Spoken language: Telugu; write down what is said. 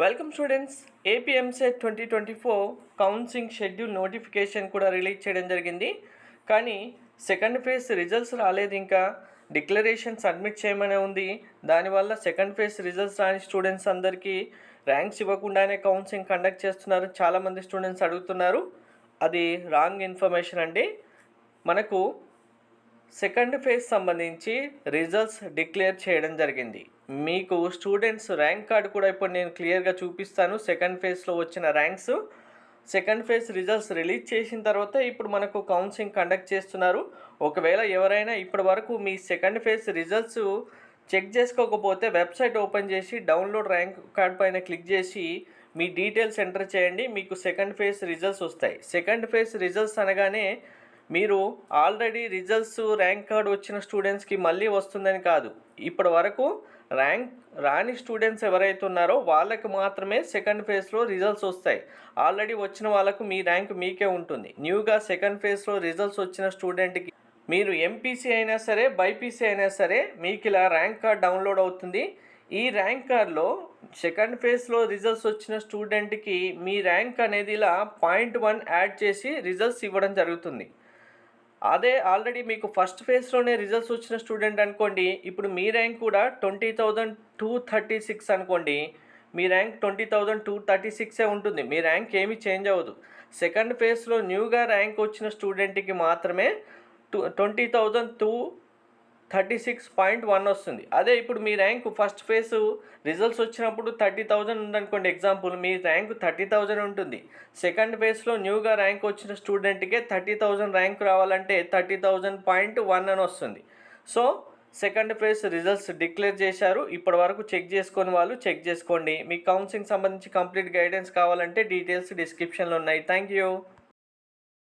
Welcome students. AP EAMCET 2024 counselling schedule notification కూడా రిలీజ్ చేయడం జరిగింది. కానీ సెకండ్ ఫేజ్ రిజల్ట్స్ రాలేదు, ఇంకా డిక్లరేషన్ సబ్మిట్ చేయమనే ఉంది. దానివల్ల సెకండ్ ఫేజ్ రిజల్ట్స్ రాని స్టూడెంట్స్ అందరికీ ర్యాంక్స్ ఇవ్వకుండానే కౌన్సిలింగ్ కండక్ట్ చేస్తున్నారు. చాలామంది స్టూడెంట్స్ అడుగుతున్నారు. అది రాంగ్ ఇన్ఫర్మేషన్ అండి. మనకు సెకండ్ ఫేజ్ సంబంధించి రిజల్ట్స్ డిక్లేర్ చేయడం జరిగింది. మీకు స్టూడెంట్స్ ర్యాంక్ కార్డు కూడా ఇప్పుడు నేను క్లియర్గా చూపిస్తాను. సెకండ్ ఫేజ్లో వచ్చిన ranks second phase results release చేసిన తర్వాత ఇప్పుడు మనకు కౌన్సిలింగ్ కండక్ట్ చేస్తున్నారు. ఒకవేళ ఎవరైనా ఇప్పటి వరకు మీ సెకండ్ ఫేజ్ రిజల్ట్స్ చెక్ చేసుకోకపోతే వెబ్సైట్ ఓపెన్ చేసి డౌన్లోడ్ ర్యాంక్ కార్డ్ పైన క్లిక్ చేసి మీ డీటెయిల్స్ ఎంటర్ చేయండి. మీకు సెకండ్ ఫేజ్ రిజల్ట్స్ వస్తాయి. సెకండ్ ఫేజ్ రిజల్ట్స్ అనగానే మీరు ఆల్రెడీ రిజల్ట్స్ ర్యాంక్ కార్డ్ వచ్చిన స్టూడెంట్స్కి మళ్ళీ వస్తుందని కాదు. ఇప్పటి వరకు ర్యాంక్ రాని స్టూడెంట్స్ ఎవరైతే ఉన్నారో వాళ్ళకి మాత్రమే సెకండ్ ఫేజ్లో రిజల్ట్స్ వస్తాయి. ఆల్రెడీ వచ్చిన వాళ్ళకు మీ ర్యాంక్ మీకే ఉంటుంది. న్యూగా సెకండ్ ఫేజ్లో రిజల్ట్స్ వచ్చిన స్టూడెంట్కి మీరు ఎంపీసీ అయినా సరే బైపీసీ అయినా సరే మీకు ఇలా ర్యాంక్ కార్డ్ డౌన్లోడ్ అవుతుంది. ఈ ర్యాంక్ కార్డ్లో సెకండ్ ఫేజ్లో రిజల్ట్స్ వచ్చిన స్టూడెంట్కి మీ ర్యాంక్ అనేది ఇలా 0.1 యాడ్ చేసి రిజల్ట్స్ ఇవ్వడం జరుగుతుంది. అదే ఆల్రెడీ మీకు ఫస్ట్ ఫేజ్లోనే రిజల్ట్స్ వచ్చిన స్టూడెంట్ అనుకోండి, ఇప్పుడు మీ ర్యాంక్ కూడా 20,236 అనుకోండి. మీ ర్యాంక్ 20,236 ఉంటుంది. మీ ర్యాంక్ ఏమీ చేంజ్ అవ్వదు. సెకండ్ ఫేజ్లో న్యూగా ర్యాంక్ వచ్చిన స్టూడెంట్కి మాత్రమే 20,236.1 వస్తుంది. అదే ఇప్పుడు మీ ర్యాంక్ ఫస్ట్ ఫేజ్ రిజల్ట్స్ వచ్చినప్పుడు 30,000 ఉందనుకోండి, ఎగ్జాంపుల్ మీ ర్యాంక్ 30,000 ఉంటుంది. సెకండ్ ఫేజ్లో న్యూగా ర్యాంక్ వచ్చిన స్టూడెంట్కే 30,000 ర్యాంక్ రావాలంటే 30,000.1 అని వస్తుంది. So second phase results declare చేశారు. ఇప్పటి వరకు చెక్ చేసుకొని వాళ్ళు చెక్ చేసుకోండి. మీ కౌన్సిలింగ్ సంబంధించి కంప్లీట్ గైడెన్స్ కావాలంటే డీటెయిల్స్ డిస్క్రిప్షన్లో ఉన్నాయి. Thank you.